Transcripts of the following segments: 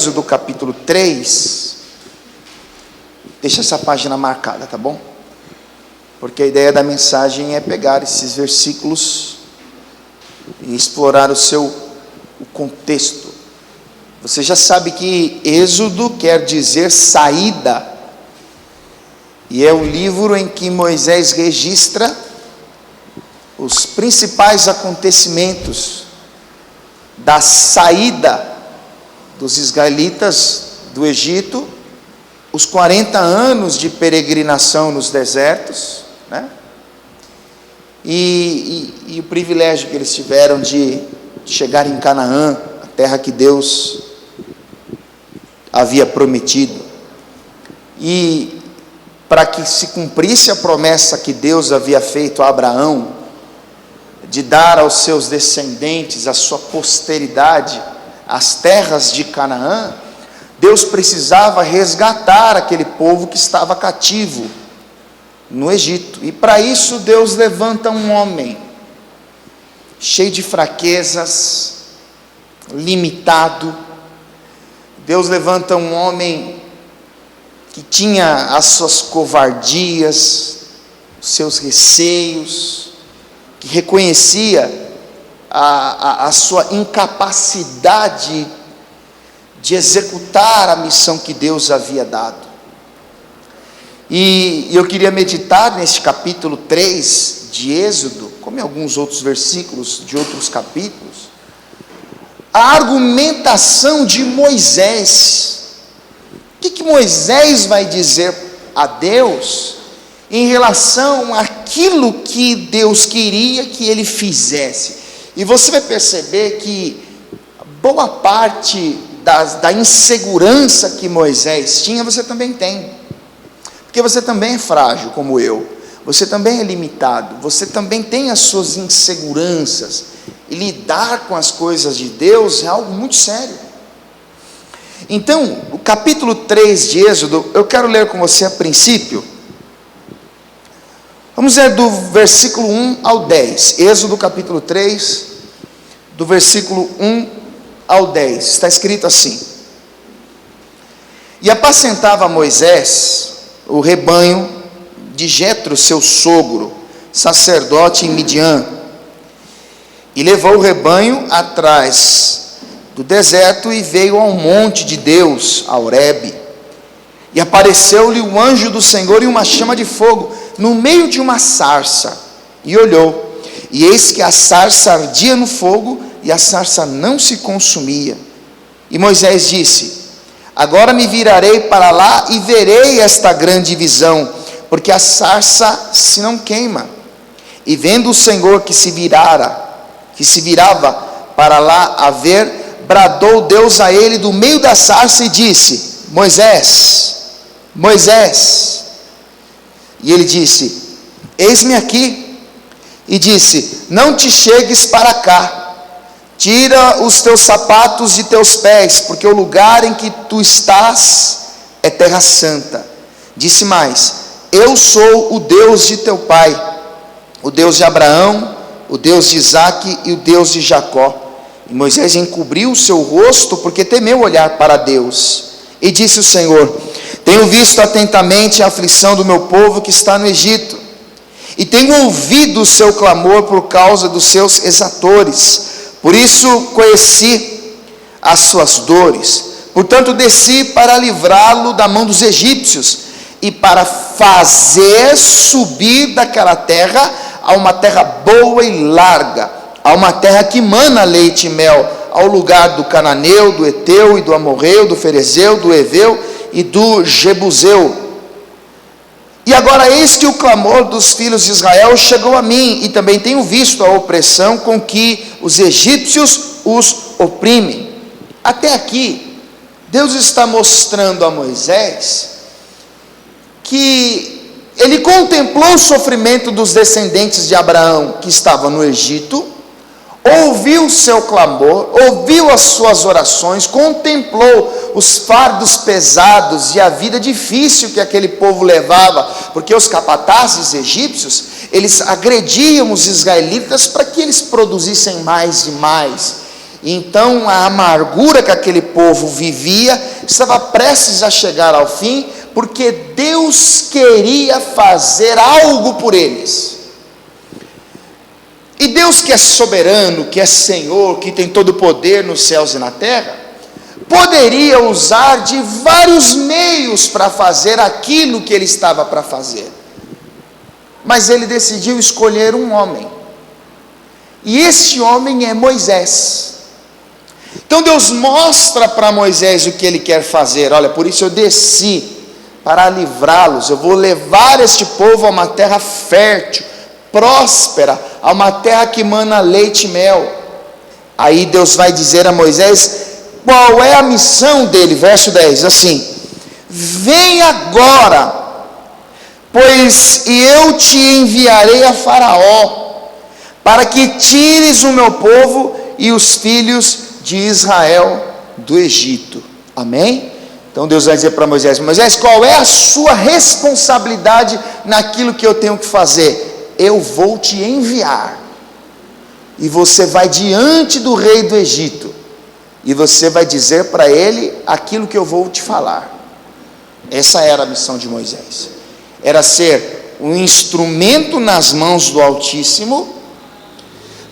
Êxodo capítulo 3, deixa essa página marcada, tá bom? Porque a ideia da mensagem é pegar esses versículos e explorar o contexto. Você já sabe que Êxodo quer dizer saída, e é o livro em que Moisés registra os principais acontecimentos da saída dos israelitas do Egito, os 40 anos de peregrinação nos desertos, né? E o privilégio que eles tiveram de chegar em Canaã, a terra que Deus havia prometido. E para que se cumprisse a promessa que Deus havia feito a Abraão, de dar aos seus descendentes, à sua posteridade, as terras de Canaã, Deus precisava resgatar aquele povo que estava cativo no Egito. E para isso Deus levanta um homem cheio de fraquezas, limitado. Deus levanta um homem que tinha as suas covardias, os seus receios, que reconhecia a sua incapacidade de executar a missão que Deus havia dado. E eu queria meditar neste capítulo 3 de Êxodo, como em alguns outros versículos de outros capítulos, a argumentação de Moisés. O que Moisés vai dizer a Deus em relação àquilo que Deus queria que ele fizesse? E você vai perceber que boa parte da insegurança que Moisés tinha, você também tem, porque você também é frágil como eu, você também é limitado, você também tem as suas inseguranças, e lidar com as coisas de Deus é algo muito sério. Então, o capítulo 3 de Êxodo, eu quero ler com você a princípio. Vamos ler do versículo 1 ao 10, Êxodo capítulo 3, do versículo 1 ao 10, está escrito assim: E apacentava Moisés o rebanho de Jetro, seu sogro, sacerdote em Midian, e levou o rebanho atrás do deserto e veio ao monte de Deus, a Horebe, e apareceu-lhe o anjo do Senhor em uma chama de fogo, no meio de uma sarça, e olhou, e eis que a sarça ardia no fogo, e a sarça não se consumia. E Moisés disse: Agora me virarei para lá e verei esta grande visão, porque a sarça se não queima. E vendo o Senhor que se virava para lá a ver, bradou Deus a ele do meio da sarça e disse: Moisés, Moisés. E ele disse: Eis-me aqui. E disse: Não te chegues para cá, tira os teus sapatos de teus pés, porque o lugar em que tu estás é terra santa. Disse mais: Eu sou o Deus de teu pai, o Deus de Abraão, o Deus de Isaque e o Deus de Jacó. E Moisés encobriu o seu rosto, porque temeu olhar para Deus. E disse o Senhor: Tenho visto atentamente a aflição do meu povo que está no Egito, e tenho ouvido o seu clamor por causa dos seus exatores. Por isso conheci as suas dores. Portanto desci para livrá-lo da mão dos egípcios, e para fazer subir daquela terra a uma terra boa e larga, a uma terra que mana leite e mel, ao lugar do cananeu, do eteu e do amorreu, do ferezeu, do heveu e do jebuseu. E agora eis que o clamor dos filhos de Israel chegou a mim, e também tenho visto a opressão com que os egípcios os oprimem. Até aqui, Deus está mostrando a Moisés que ele contemplou o sofrimento dos descendentes de Abraão que estavam no Egito, ouviu o seu clamor, ouviu as suas orações, contemplou os fardos pesados e a vida difícil que aquele povo levava, porque os capatazes egípcios, eles agrediam os israelitas para que eles produzissem mais e mais, Então a amargura que aquele povo vivia estava prestes a chegar ao fim, porque Deus queria fazer algo por eles. E Deus, que é soberano, que é Senhor, que tem todo o poder nos céus e na terra, poderia usar de vários meios para fazer aquilo que ele estava para fazer. Mas ele decidiu escolher um homem. E esse homem é Moisés. Então Deus mostra para Moisés o que ele quer fazer. Olha, por isso eu desci para livrá-los. Eu vou levar este povo a uma terra fértil, próspera, a uma terra que mana leite e mel. Aí Deus vai dizer a Moisés qual é a missão dele. Verso 10, assim: vem agora, pois eu te enviarei a Faraó, para que tires o meu povo e os filhos de Israel do Egito. Amém? Então Deus vai dizer para Moisés: Moisés, qual é a sua responsabilidade naquilo que eu tenho que fazer? Eu vou te enviar, e você vai diante do rei do Egito, e você vai dizer para ele aquilo que eu vou te falar. Essa era a missão de Moisés, era ser um instrumento nas mãos do Altíssimo,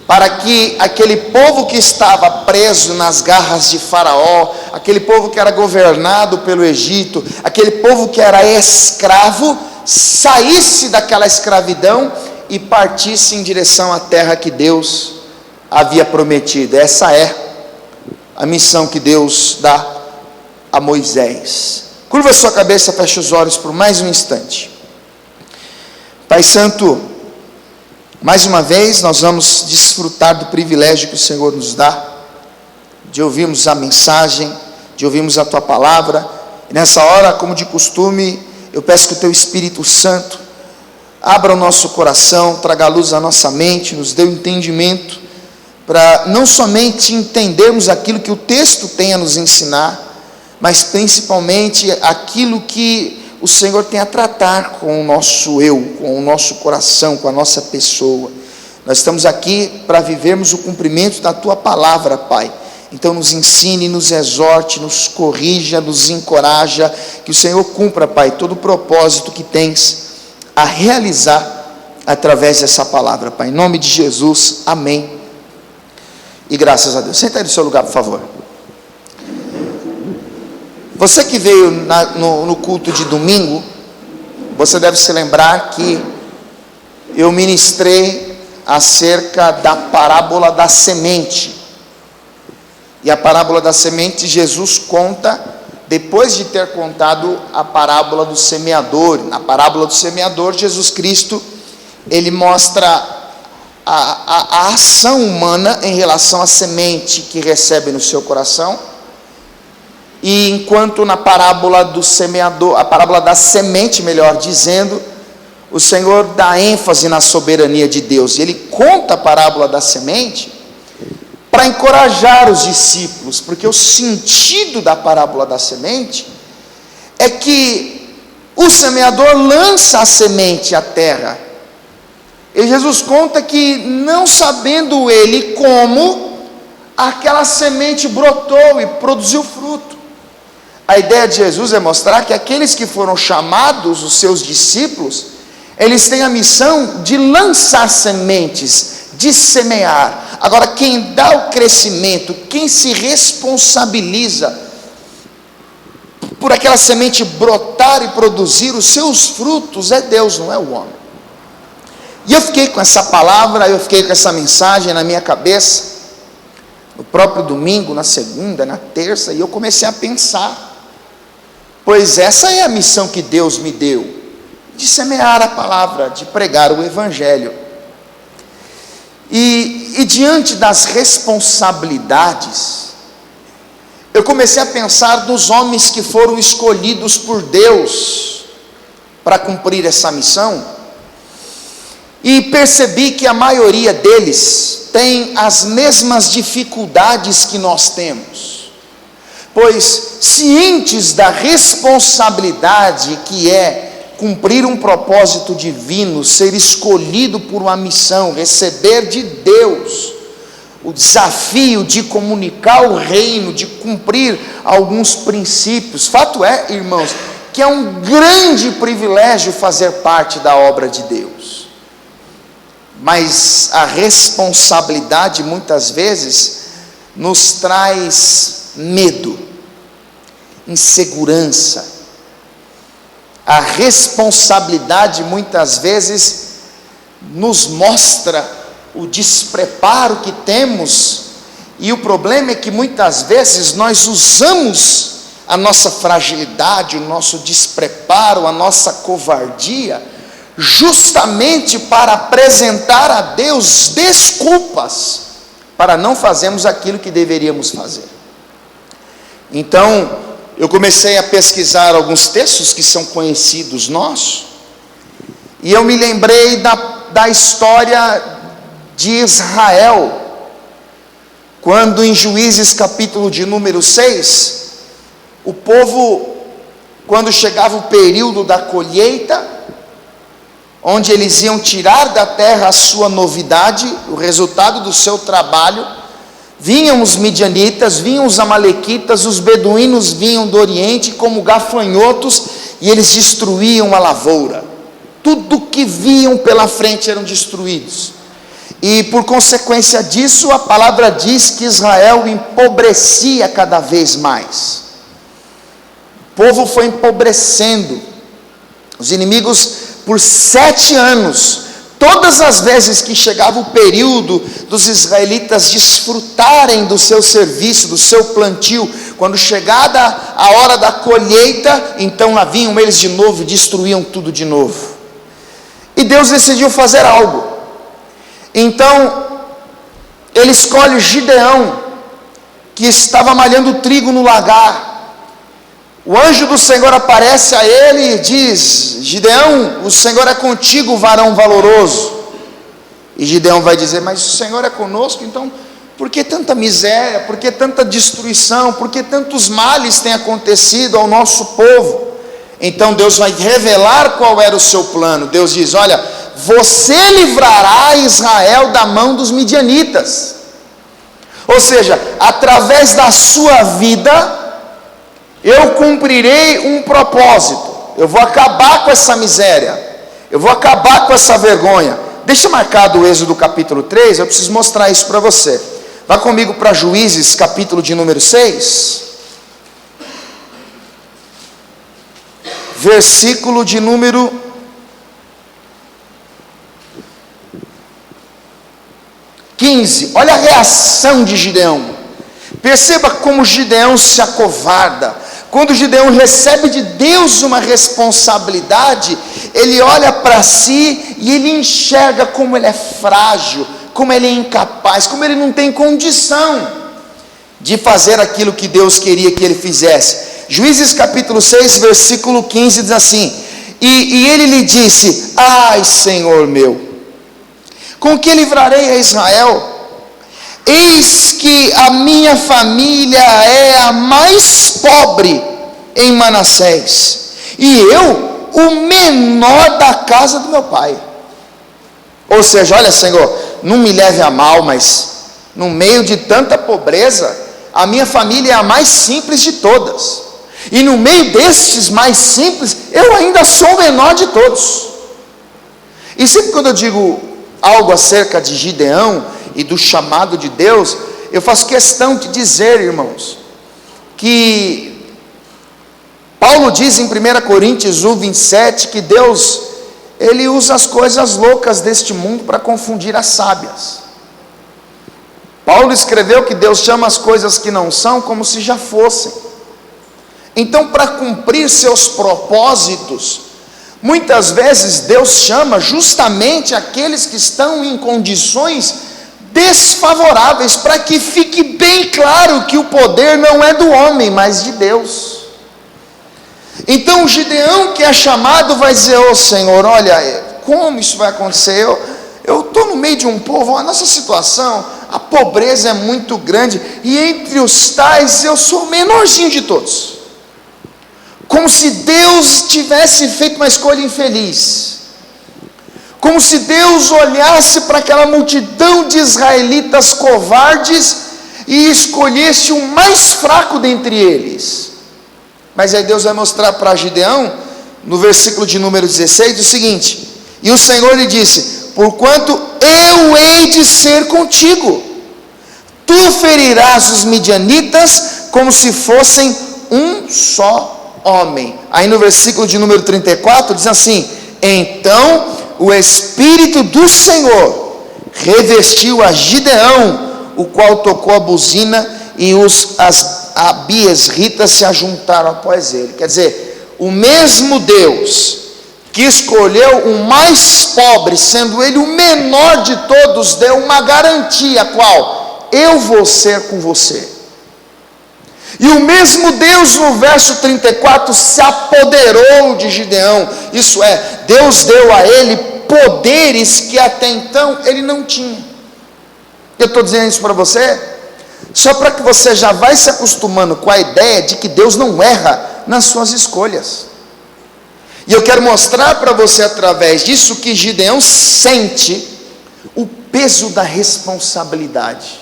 para que aquele povo que estava preso nas garras de Faraó, aquele povo que era governado pelo Egito, aquele povo que era escravo, saísse daquela escravidão e partisse em direção à terra que Deus havia prometido. Essa é a missão que Deus dá a Moisés. Curva a sua cabeça, feche os olhos por mais um instante. Pai Santo, mais uma vez nós vamos desfrutar do privilégio que o Senhor nos dá, de ouvirmos a mensagem, de ouvirmos a Tua palavra. E nessa hora, como de costume, eu peço que o Teu Espírito Santo abra o nosso coração, traga luz à nossa mente, nos dê o entendimento, para não somente entendermos aquilo que o texto tem a nos ensinar, mas principalmente aquilo que o Senhor tem a tratar com o nosso eu, com o nosso coração, com a nossa pessoa. Nós estamos aqui para vivermos o cumprimento da Tua palavra, Pai. Então nos ensine, nos exorte, nos corrija, nos encoraja, que o Senhor cumpra, Pai, todo o propósito que tens a realizar através dessa palavra, Pai. Em nome de Jesus, amém. E graças a Deus. Senta aí no seu lugar, por favor. Você que veio no culto de domingo, você deve se lembrar que eu ministrei acerca da parábola da semente. E a parábola da semente, Jesus conta, depois de ter contado a parábola do semeador. Na parábola do semeador, Jesus Cristo, ele mostra a ação humana em relação à semente que recebe no seu coração. E enquanto na parábola do semeador, a parábola da semente, melhor dizendo, o Senhor dá ênfase na soberania de Deus. E Ele conta a parábola da semente para encorajar os discípulos, porque o sentido da parábola da semente é que o semeador lança a semente à terra. E Jesus conta que, não sabendo ele como, aquela semente brotou e produziu fruto. A ideia de Jesus é mostrar que aqueles que foram chamados, os seus discípulos, eles têm a missão de lançar sementes, de semear. Agora, quem dá o crescimento, quem se responsabiliza por aquela semente brotar e produzir os seus frutos é Deus, não é o homem. E eu fiquei com essa palavra, eu fiquei com essa mensagem na minha cabeça, no próprio domingo, na segunda, na terça, e eu comecei a pensar. Pois essa é a missão que Deus me deu, de semear a palavra, de pregar o Evangelho. E diante das responsabilidades, eu comecei a pensar nos homens que foram escolhidos por Deus para cumprir essa missão, e percebi que a maioria deles tem as mesmas dificuldades que nós temos. Pois, cientes da responsabilidade que é cumprir um propósito divino, ser escolhido por uma missão, receber de Deus o desafio de comunicar o reino, de cumprir alguns princípios. Fato é, irmãos, que é um grande privilégio fazer parte da obra de Deus, mas a responsabilidade muitas vezes nos traz medo, insegurança. A responsabilidade muitas vezes nos mostra o despreparo que temos, e o problema é que muitas vezes nós usamos a nossa fragilidade, o nosso despreparo, a nossa covardia, justamente para apresentar a Deus desculpas para não fazermos aquilo que deveríamos fazer. Então, eu comecei a pesquisar alguns textos que são conhecidos nossos, e eu me lembrei da história de Israel, quando em Juízes capítulo de número 6, o povo, quando chegava o período da colheita, onde eles iam tirar da terra a sua novidade, o resultado do seu trabalho, vinham os midianitas, vinham os amalequitas, os beduínos vinham do Oriente como gafanhotos, e eles destruíam a lavoura. Tudo que viam pela frente eram destruídos, e por consequência disso, a palavra diz que Israel empobrecia cada vez mais. O povo foi empobrecendo. Os inimigos, por 7 anos, todas as vezes que chegava o período dos israelitas desfrutarem do seu serviço, do seu plantio, quando chegada a hora da colheita, então lá vinham eles de novo e destruíam tudo de novo. E Deus decidiu fazer algo. Então ele escolhe Gideão, que estava malhando trigo no lagar. O anjo do Senhor aparece a ele e diz: Gideão, o Senhor é contigo, varão valoroso. E Gideão vai dizer: mas o Senhor é conosco, então por que tanta miséria, por que tanta destruição, por que tantos males têm acontecido ao nosso povo? Então Deus vai revelar qual era o seu plano. Deus diz: olha, você livrará Israel da mão dos midianitas. Ou seja, através da sua vida, eu cumprirei um propósito. Eu vou acabar com essa miséria, eu vou acabar com essa vergonha. Deixa marcado o Êxodo capítulo 3, eu preciso mostrar isso para você. Vá comigo para Juízes capítulo de número 6, versículo de número 15. Olha a reação de Gideão. Perceba como Gideão se acovarda. Quando Gideão recebe de Deus uma responsabilidade, ele olha para si e ele enxerga como ele é frágil, como ele é incapaz, como ele não tem condição de fazer aquilo que Deus queria que ele fizesse. Juízes capítulo 6, versículo 15 diz assim: e ele lhe disse: ai, Senhor meu, com que livrarei a Israel? Eis que a minha família é a mais pobre em Manassés, e eu o menor da casa do meu pai. Ou seja, olha, Senhor, não me leve a mal, mas no meio de tanta pobreza, a minha família é a mais simples de todas, e no meio destes mais simples, eu ainda sou o menor de todos. E sempre quando eu digo algo acerca de Gideão e do chamado de Deus, eu faço questão de dizer, irmãos, que Paulo diz em 1 Coríntios 1:27 que Deus, ele usa as coisas loucas deste mundo para confundir as sábias. Paulo escreveu que Deus chama as coisas que não são como se já fossem. Então, para cumprir seus propósitos, muitas vezes Deus chama justamente aqueles que estão em condições desfavoráveis, para que fique bem claro que o poder não é do homem, mas de Deus. Então Gideão, que é chamado, vai dizer: ô Senhor, olha, como isso vai acontecer? Eu estou no meio de um povo, a nossa situação, a pobreza é muito grande, e entre os tais eu sou o menorzinho de todos. Como se Deus tivesse feito uma escolha infeliz. como se Deus olhasse para aquela multidão de israelitas covardes e escolhesse o mais fraco dentre eles. Mas aí Deus vai mostrar para Gideão, no versículo de número 16, o seguinte: e o Senhor lhe disse: porquanto eu hei de ser contigo, tu ferirás os midianitas como se fossem um só homem. Aí no versículo de número 34 diz assim: então o Espírito do Senhor revestiu a Gideão, o qual tocou a buzina, e as abiesritas se ajuntaram após ele. Quer dizer, o mesmo Deus que escolheu o mais pobre, sendo ele o menor de todos, deu uma garantia: qual? Eu vou ser com você. E o mesmo Deus, no verso 34, se apoderou de Gideão. Isso é, Deus deu a ele poderes que até então ele não tinha. Eu estou dizendo isso para você só para que você já vai se acostumando com a ideia de que Deus não erra nas suas escolhas. E eu quero mostrar para você através disso que Gideão sente o peso da responsabilidade.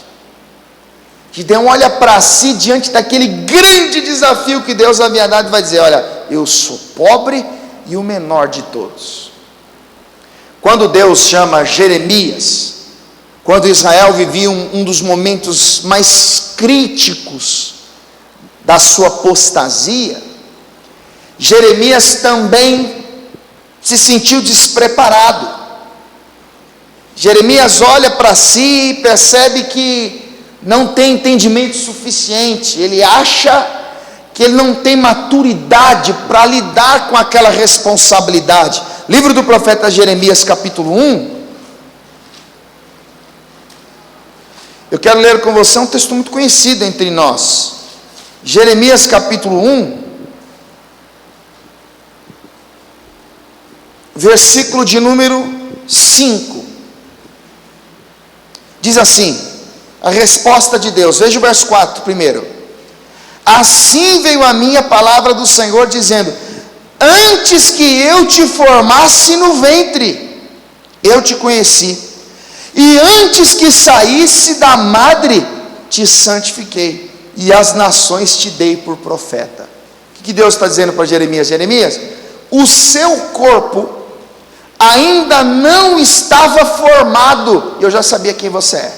Gideão olha para si diante daquele grande desafio que Deus havia dado e vai dizer: olha, eu sou pobre e o menor de todos. Quando Deus chama Jeremias, quando Israel vivia um dos momentos mais críticos da sua apostasia, Jeremias também se sentiu despreparado. Jeremias olha para si e percebe que não tem entendimento suficiente. Ele acha que ele não tem maturidade para lidar com aquela responsabilidade. Livro do profeta Jeremias, capítulo 1. Eu quero ler com você um texto muito conhecido entre nós. Jeremias, capítulo 1, versículo de número 5. Diz assim, a resposta de Deus. Veja o verso 4 primeiro. Assim veio a mim a palavra do Senhor, dizendo: antes que eu te formasse no ventre, eu te conheci, e antes que saísse da madre, te santifiquei, e as nações te dei por profeta. O que Deus está dizendo para Jeremias? Jeremias, o seu corpo ainda não estava formado, eu já sabia quem você é.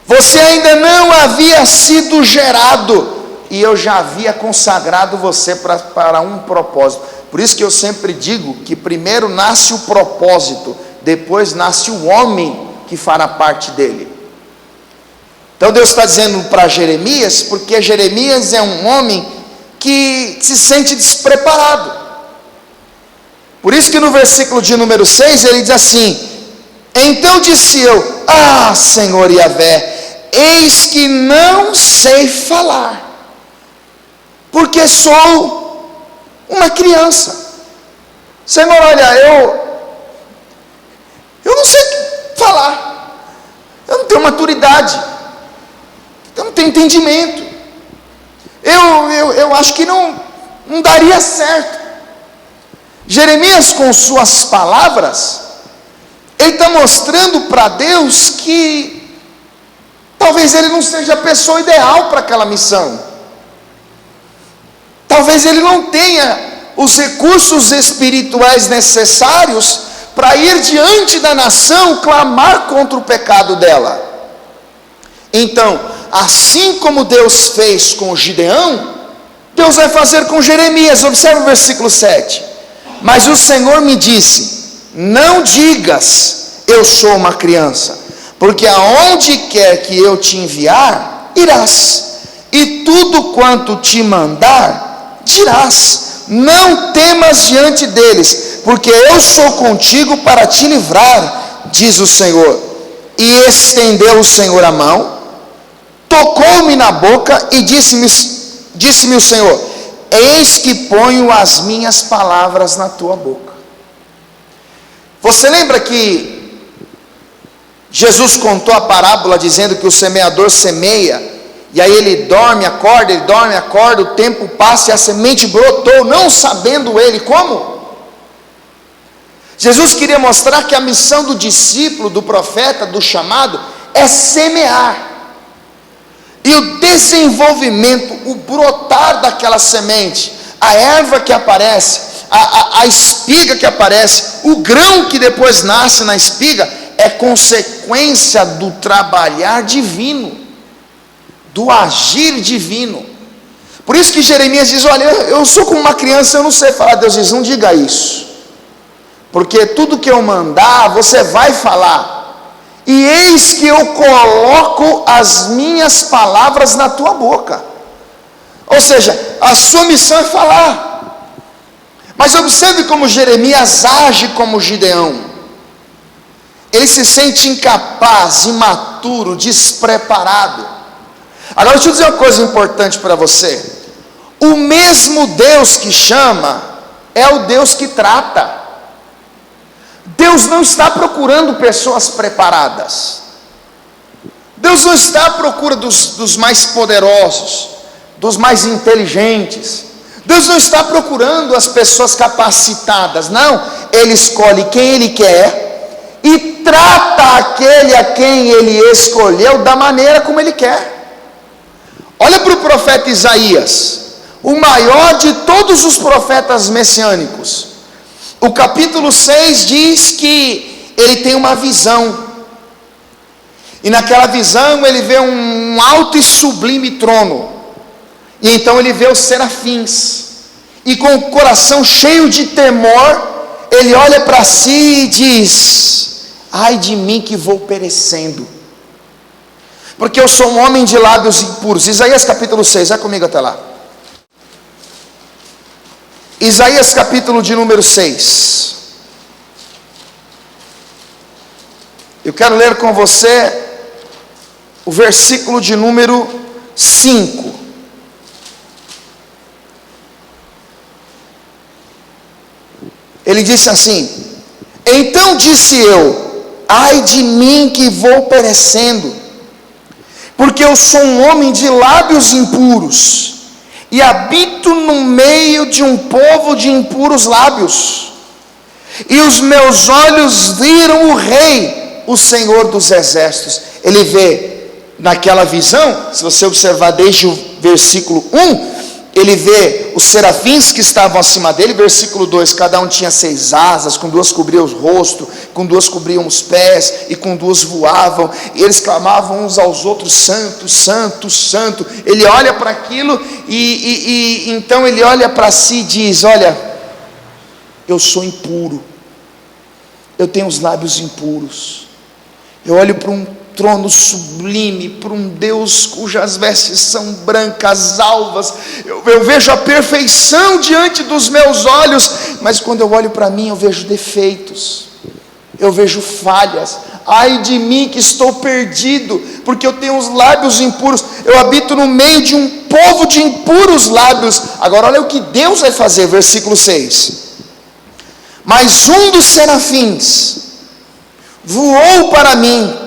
Você ainda não havia sido gerado, e eu já havia consagrado você para um propósito. Por isso que eu sempre digo que primeiro nasce o propósito, depois nasce o homem que fará parte dele. Então Deus está dizendo para Jeremias, porque Jeremias é um homem que se sente despreparado. Por isso que no versículo de número 6 ele diz assim: então disse eu: ah, Senhor Yahvé, eis que não sei falar, porque sou uma criança. Senhor, olha, eu não sei falar, eu não tenho maturidade, eu não tenho entendimento, eu acho que não daria certo. Jeremias, com suas palavras, ele está mostrando para Deus que talvez ele não seja a pessoa ideal para aquela missão. Talvez ele não tenha os recursos espirituais necessários para ir diante da nação clamar contra o pecado dela. Então, assim como Deus fez com Gideão, Deus vai fazer com Jeremias. Observe o versículo 7. Mas o Senhor me disse: não digas, eu sou uma criança, porque aonde quer que eu te enviar, irás, e tudo quanto te mandar, dirás. Não temas diante deles, porque eu sou contigo para te livrar, diz o Senhor. E estendeu o Senhor a mão, tocou-me na boca e disse-me o Senhor: eis que ponho as minhas palavras na tua boca. Você lembra que Jesus contou a parábola dizendo que o semeador semeia, e aí ele dorme, acorda, o tempo passa e a semente brotou, não sabendo ele como? Jesus queria mostrar que a missão do discípulo, do profeta, do chamado, é semear. E o desenvolvimento, o brotar daquela semente, a erva que aparece, a espiga que aparece, o grão que depois nasce na espiga, é consequência do trabalhar divino, do agir divino. Por isso que Jeremias diz: olha, eu sou como uma criança, eu não sei falar. Deus diz: não diga isso, porque tudo que eu mandar, você vai falar, e eis que eu coloco as minhas palavras na tua boca. Ou seja, a sua missão é falar. Mas observe como Jeremias age como Gideão. Ele se sente incapaz, imaturo, despreparado. Agora deixa eu dizer uma coisa importante para você. O mesmo Deus que chama é o Deus que trata. Deus não está procurando pessoas preparadas. Deus não está à procura dos mais poderosos, dos mais inteligentes. Deus não está procurando as pessoas capacitadas. Não, Ele escolhe quem Ele quer e trata aquele a quem Ele escolheu da maneira como Ele quer. Olha para o profeta Isaías, o maior de todos os profetas messiânicos. O capítulo 6 diz que ele tem uma visão, e naquela visão ele vê um alto e sublime trono, e então ele vê os serafins, e com o coração cheio de temor, ele olha para si e diz: ai de mim que vou perecendo, porque eu sou um homem de lábios impuros. Isaías capítulo 6, vai comigo até lá. Isaías capítulo de número 6. Eu quero ler com você o versículo de número 5. Ele disse assim: então disse eu, ai de mim que vou perecendo, porque eu sou um homem de lábios impuros, e habito no meio de um povo de impuros lábios, e os meus olhos viram o Rei, o Senhor dos exércitos. Ele vê naquela visão, se você observar desde o versículo 1, ele vê os serafins que estavam acima dele. Versículo 2, cada um tinha 6 asas, com 2 cobriam o rosto, com 2 cobriam os pés, e com 2 voavam, e eles clamavam uns aos outros: santo, santo, santo. Ele olha para aquilo, e então ele olha para si e diz: olha, eu sou impuro, eu tenho os lábios impuros, eu olho para um trono sublime, para um Deus cujas vestes são brancas, alvas, eu vejo a perfeição diante dos meus olhos, mas quando eu olho para mim eu vejo defeitos, eu vejo falhas. Ai de mim que estou perdido, porque eu tenho os lábios impuros, eu habito no meio de um povo de impuros lábios. Agora olha o que Deus vai fazer, versículo 6. Mas um dos serafins voou para mim,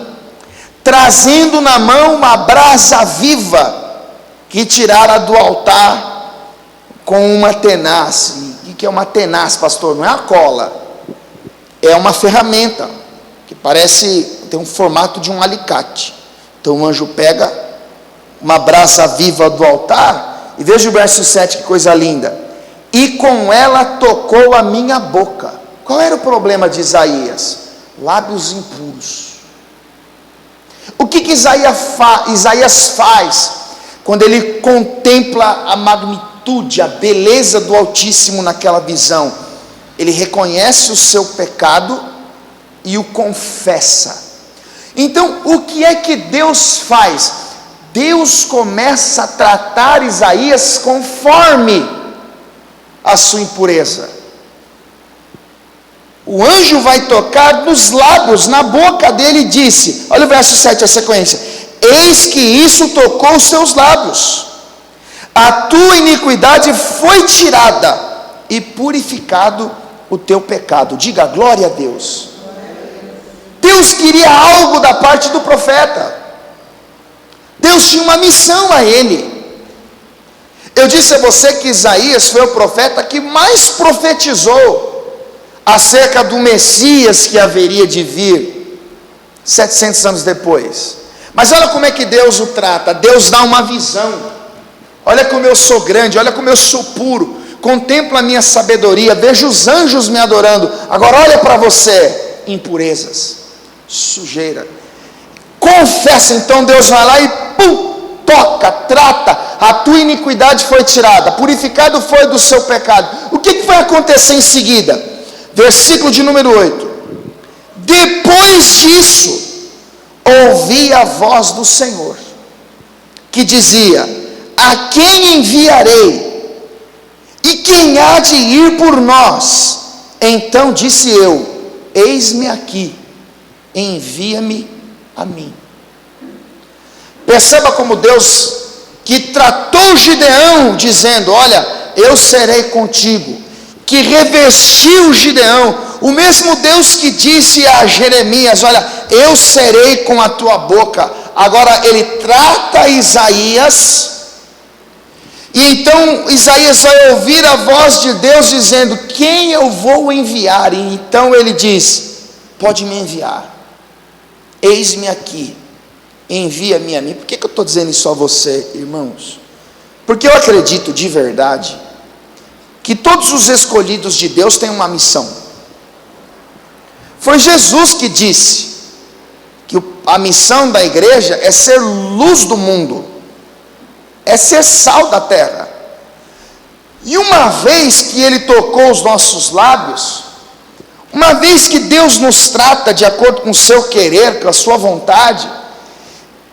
trazendo na mão uma brasa viva, que tirara do altar com uma tenaz. O que é uma tenaz, pastor? Não é a cola, é uma ferramenta, que parece, tem um formato de um alicate. Então o anjo pega uma brasa viva do altar, e veja o verso 7, que coisa linda: e com ela tocou a minha boca. Qual era o problema de Isaías? Lábios impuros. O que Isaías faz quando ele contempla a magnitude, a beleza do Altíssimo naquela visão? Ele reconhece o seu pecado e o confessa. Então, o que é que Deus faz? Deus começa a tratar Isaías conforme a sua impureza. O anjo vai tocar nos lábios, na boca dele, e disse, olha o verso 7, a sequência: eis que isso tocou os seus lábios, a tua iniquidade foi tirada, e purificado o teu pecado. Diga glória a Deus. Deus queria algo da parte do profeta, Deus tinha uma missão a ele. Eu disse a você que Isaías foi o profeta que mais profetizou acerca do Messias que haveria de vir 700 anos depois. Mas olha como é que Deus o trata. Deus dá uma visão. Olha como eu sou grande, olha como eu sou puro. Contempla a minha sabedoria, veja os anjos me adorando. Agora olha para você, impurezas, sujeira. Confessa. Então Deus vai lá e toca, trata. A tua iniquidade foi tirada, purificado foi do seu pecado. O que vai acontecer em seguida? Versículo de número 8. Depois disso, ouvi a voz do Senhor, que dizia: a quem enviarei? E quem há de ir por nós? Então disse eu: eis-me aqui, envia-me a mim. Perceba como Deus, que tratou Gideão, dizendo: olha, eu serei contigo, que revestiu Gideão, o mesmo Deus que disse a Jeremias: olha, eu serei com a tua boca. Agora ele trata Isaías, e então Isaías vai ouvir a voz de Deus dizendo: quem eu vou enviar? E então ele diz: pode me enviar, eis-me aqui, envia-me a mim. Por que eu estou dizendo isso a você, irmãos? Porque eu acredito de verdade que todos os escolhidos de Deus têm uma missão. Foi Jesus que disse que a missão da igreja é ser luz do mundo, é ser sal da terra. E uma vez que ele tocou os nossos lábios, uma vez que Deus nos trata de acordo com o seu querer, com a sua vontade,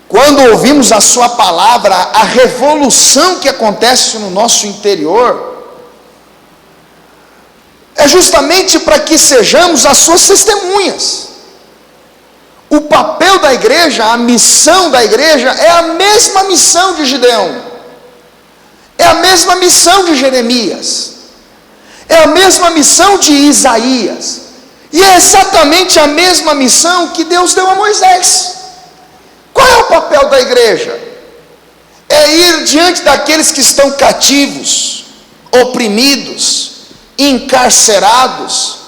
quando ouvimos a sua palavra, a revolução que acontece no nosso interior, é justamente para que sejamos as suas testemunhas. O papel da igreja, a missão da igreja, é a mesma missão de Gideão, é a mesma missão de Jeremias, é a mesma missão de Isaías, e é exatamente a mesma missão que Deus deu a Moisés. Qual é o papel da igreja? É ir diante daqueles que estão cativos, oprimidos, encarcerados,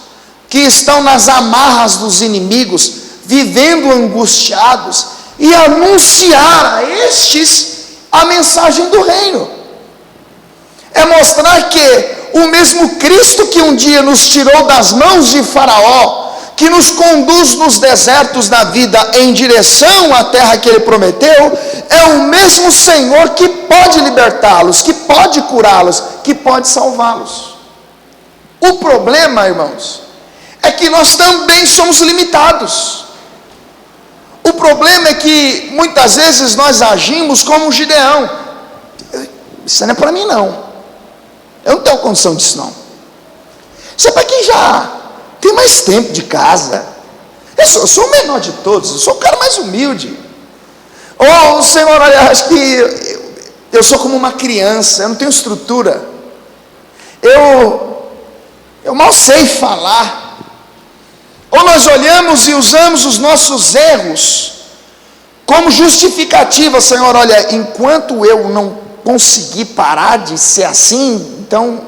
que estão nas amarras dos inimigos, vivendo angustiados, e anunciar a estes a mensagem do reino. É mostrar que o mesmo Cristo que um dia nos tirou das mãos de Faraó, que nos conduz nos desertos da vida em direção à terra que ele prometeu, é o mesmo Senhor que pode libertá-los, que pode curá-los, que pode salvá-los. O problema, irmãos, é que nós também somos limitados. O problema é que muitas vezes nós agimos como Gideão. Isso não é para mim não, eu não tenho condição disso não. Isso é para quem já tem mais tempo de casa. Eu sou o menor de todos, eu sou o cara mais humilde. Oh, Senhor, olha, acho que eu sou como uma criança, eu não tenho estrutura, eu mal sei falar. Ou nós olhamos e usamos os nossos erros como justificativa. Senhor, olha, enquanto eu não conseguir parar de ser assim, então...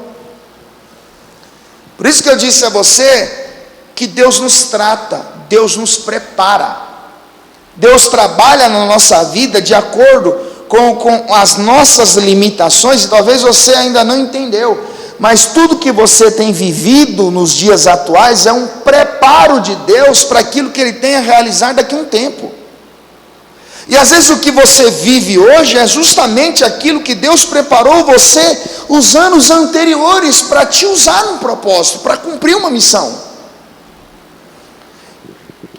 Por isso que eu disse a você que Deus nos trata, Deus nos prepara, Deus trabalha na nossa vida de acordo com as nossas limitações, e talvez você ainda não entendeu, mas tudo que você tem vivido nos dias atuais é um preparo de Deus para aquilo que Ele tem a realizar daqui a um tempo. E às vezes o que você vive hoje é justamente aquilo que Deus preparou você os anos anteriores para te usar num propósito, para cumprir uma missão.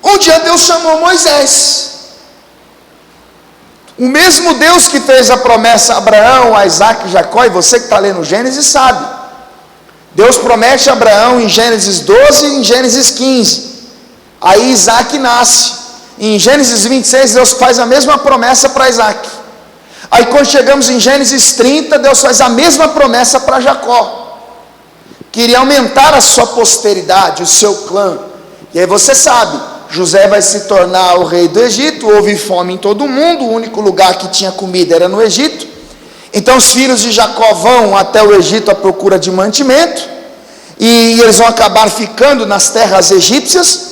Um dia Deus chamou Moisés. O mesmo Deus que fez a promessa a Abraão, a Isaac e Jacó, e você que está lendo Gênesis sabe. Deus promete a Abraão em Gênesis 12 e em Gênesis 15. Aí Isaac nasce. Em Gênesis 26, Deus faz a mesma promessa para Isaac. Aí quando chegamos em Gênesis 30, Deus faz a mesma promessa para Jacó. Queria aumentar a sua posteridade, o seu clã. E aí você sabe, José vai se tornar o rei do Egito, houve fome em todo o mundo, o único lugar que tinha comida era no Egito. Então os filhos de Jacó vão até o Egito à procura de mantimento. e eles vão acabar ficando nas terras egípcias,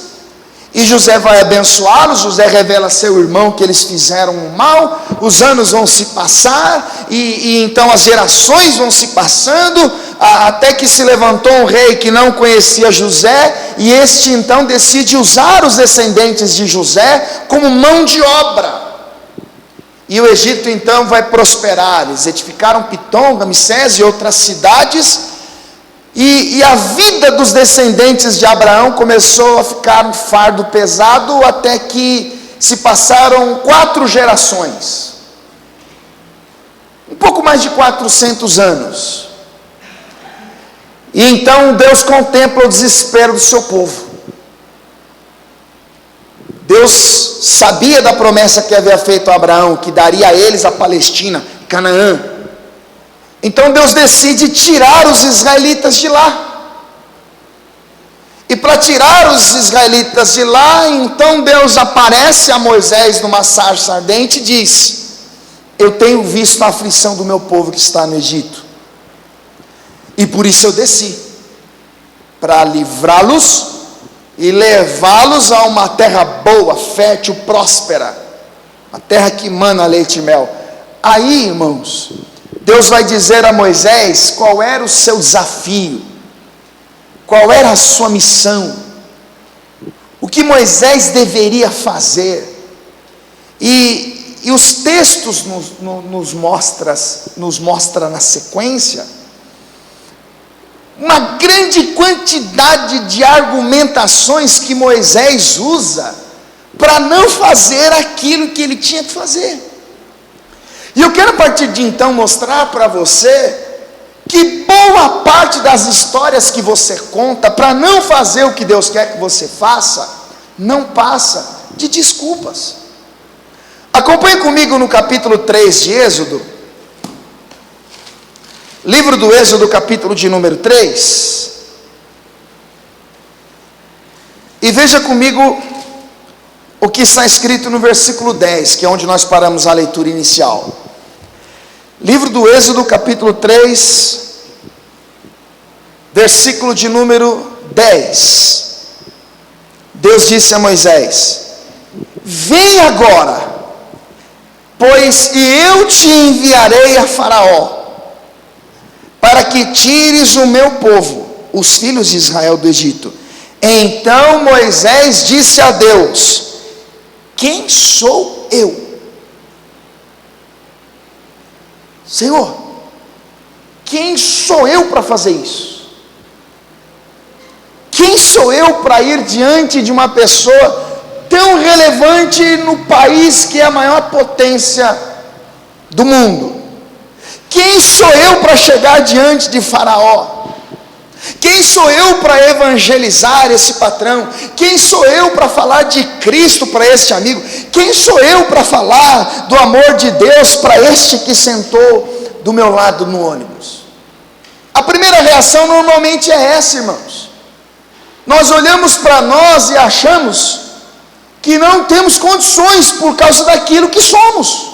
e José vai abençoá-los. José revela a seu irmão que eles fizeram o mal, os anos vão se passar, e então as gerações vão se passando, até que se levantou um rei que não conhecia José, e este então decide usar os descendentes de José como mão de obra, e o Egito então vai prosperar. Eles edificaram Pitom, Ramsés e outras cidades, e a vida dos descendentes de Abraão começou a ficar um fardo pesado, até que se passaram 4 gerações, um pouco mais de 400 anos, e então Deus contempla o desespero do seu povo. Deus sabia da promessa que havia feito a Abraão, que daria a eles a Palestina, Canaã. Então Deus decide tirar os israelitas de lá. E para tirar os israelitas de lá, então Deus aparece a Moisés numa sarça ardente e diz: eu tenho visto a aflição do meu povo que está no Egito, e por isso eu desci, para livrá-los e levá-los a uma terra boa, fértil, próspera, uma terra que mana leite e mel. Aí, irmãos, Deus vai dizer a Moisés qual era o seu desafio, qual era a sua missão, o que Moisés deveria fazer. E os textos nos mostra na sequência uma grande quantidade de argumentações que Moisés usa para não fazer aquilo que ele tinha que fazer. E eu quero a partir de então mostrar para você que boa parte das histórias que você conta para não fazer o que Deus quer que você faça, não passa de desculpas. Acompanhe comigo no capítulo 3 de Êxodo, livro do Êxodo, capítulo de número 3, e veja comigo o que está escrito no versículo 10, que é onde nós paramos a leitura inicial. Livro do Êxodo, capítulo 3, versículo de número 10. Deus disse a Moisés: vem agora, pois eu te enviarei a Faraó, para que tires o meu povo, os filhos de Israel, do Egito. Então Moisés disse a Deus: quem sou eu? Senhor, quem sou eu para fazer isso? Quem sou eu para ir diante de uma pessoa tão relevante no país que é a maior potência do mundo? Quem sou eu para chegar diante de Faraó? Quem sou eu para evangelizar esse patrão? Quem sou eu para falar de Cristo para este amigo? Quem sou eu para falar do amor de Deus para este que sentou do meu lado no ônibus? A primeira reação normalmente é essa, irmãos. Nós olhamos para nós e achamos que não temos condições por causa daquilo que somos.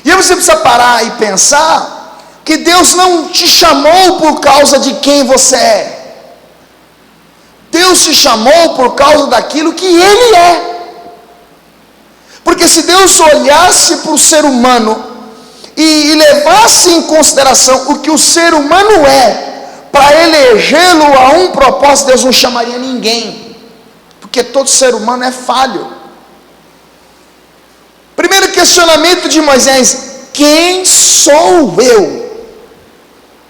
E aí você precisa parar e pensar que Deus não te chamou por causa de quem você é. Deus te chamou por causa daquilo que Ele é. Porque se Deus olhasse para o ser humano e levasse em consideração o que o ser humano é, para elegê-lo a um propósito, Deus não chamaria ninguém, porque todo ser humano é falho. Primeiro questionamento de Moisés: quem sou eu?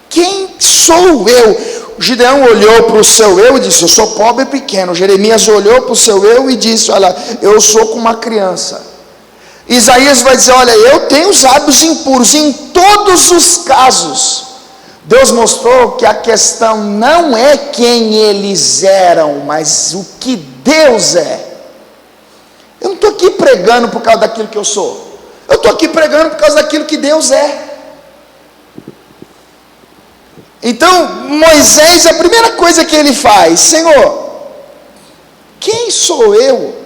Quem sou eu? O Gideão olhou para o seu eu e disse: eu sou pobre e pequeno. Jeremias olhou para o seu eu e disse: olha, eu sou como uma criança. Isaías vai dizer: olha, eu tenho os lábios impuros. Em todos os casos, Deus mostrou que a questão não é quem eles eram, mas o que Deus é. Eu não estou aqui pregando por causa daquilo que eu sou, eu estou aqui pregando por causa daquilo que Deus é. Então Moisés, a primeira coisa que ele faz: Senhor, quem sou eu?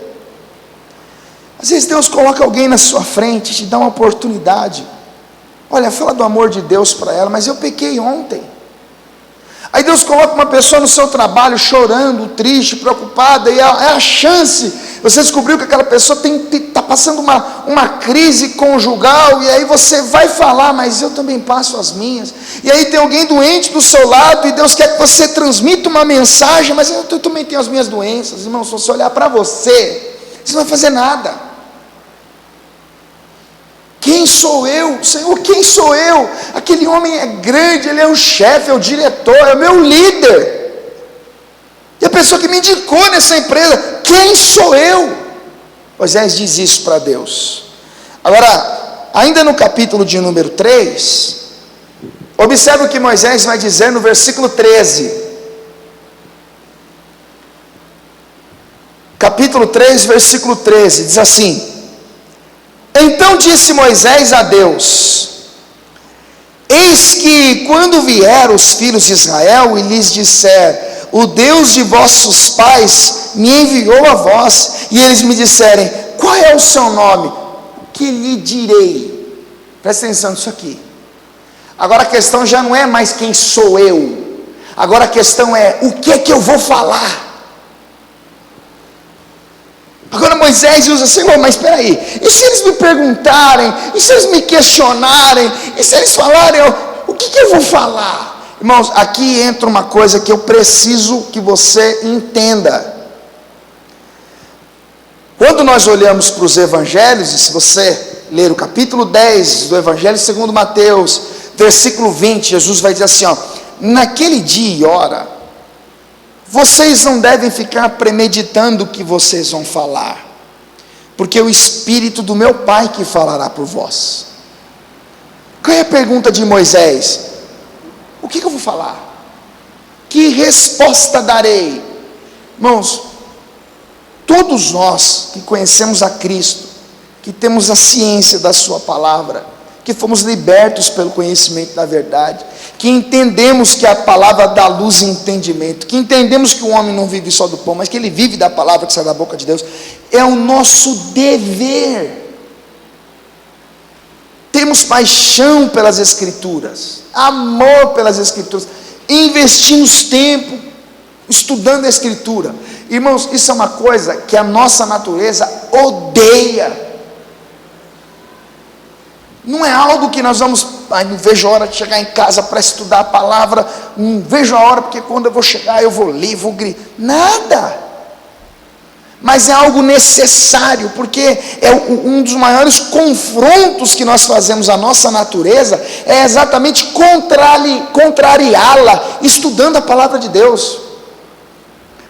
Às vezes Deus coloca alguém na sua frente, te dá uma oportunidade. Olha, fala do amor de Deus para ela: mas eu pequei ontem. Aí Deus coloca uma pessoa no seu trabalho chorando, triste, preocupada, e é a chance. Você descobriu que aquela pessoa está passando uma crise conjugal, e aí você vai falar, mas eu também passo as minhas. E aí tem alguém doente do seu lado, e Deus quer que você transmita uma mensagem, mas eu também tenho as minhas doenças. Irmão, se você olhar para você não vai fazer nada. Quem sou eu? Senhor, quem sou eu? Aquele homem é grande, ele é o chefe, é o diretor, é o meu líder. E a pessoa que me indicou nessa empresa, quem sou eu? Moisés diz isso para Deus. Agora, ainda no capítulo de número 3, observe o que Moisés vai dizer no versículo 13. Capítulo 3, versículo 13, diz assim: então disse Moisés a Deus: eis que quando vier os filhos de Israel e lhes disser, o Deus de vossos pais me enviou a vós, e eles me disserem, qual é o seu nome? Que lhe direi? Presta atenção nisso aqui. Agora a questão já não é mais quem sou eu, agora a questão é, o que é que eu vou falar? Agora Moisés usa, Senhor, mas espera aí, e se eles me perguntarem, e se eles me questionarem, e se eles falarem, o que eu vou falar? Irmãos, aqui entra uma coisa que eu preciso que você entenda. Quando nós olhamos para os evangelhos, e se você ler o capítulo 10 do evangelho segundo Mateus, versículo 20, Jesus vai dizer assim, naquele dia e hora, vocês não devem ficar premeditando o que vocês vão falar, porque é o Espírito do meu Pai que falará por vós. Qual é a pergunta de Moisés? O que eu vou falar? Que resposta darei? Irmãos, todos nós que conhecemos a Cristo, que temos a ciência da sua palavra, que fomos libertos pelo conhecimento da verdade, que entendemos que a palavra dá luz e entendimento, que entendemos que o homem não vive só do pão, mas que ele vive da palavra que sai da boca de Deus, é o nosso dever. Temos paixão pelas Escrituras, amor pelas Escrituras, investimos tempo estudando a Escritura. Irmãos, isso é uma coisa que a nossa natureza odeia. Não é algo que nós vamos, não vejo a hora de chegar em casa para estudar a palavra, não vejo a hora porque quando eu vou chegar eu vou ler, vou gritar, nada, mas é algo necessário, porque é um dos maiores confrontos que nós fazemos à nossa natureza, é exatamente contrariá-la, estudando a palavra de Deus,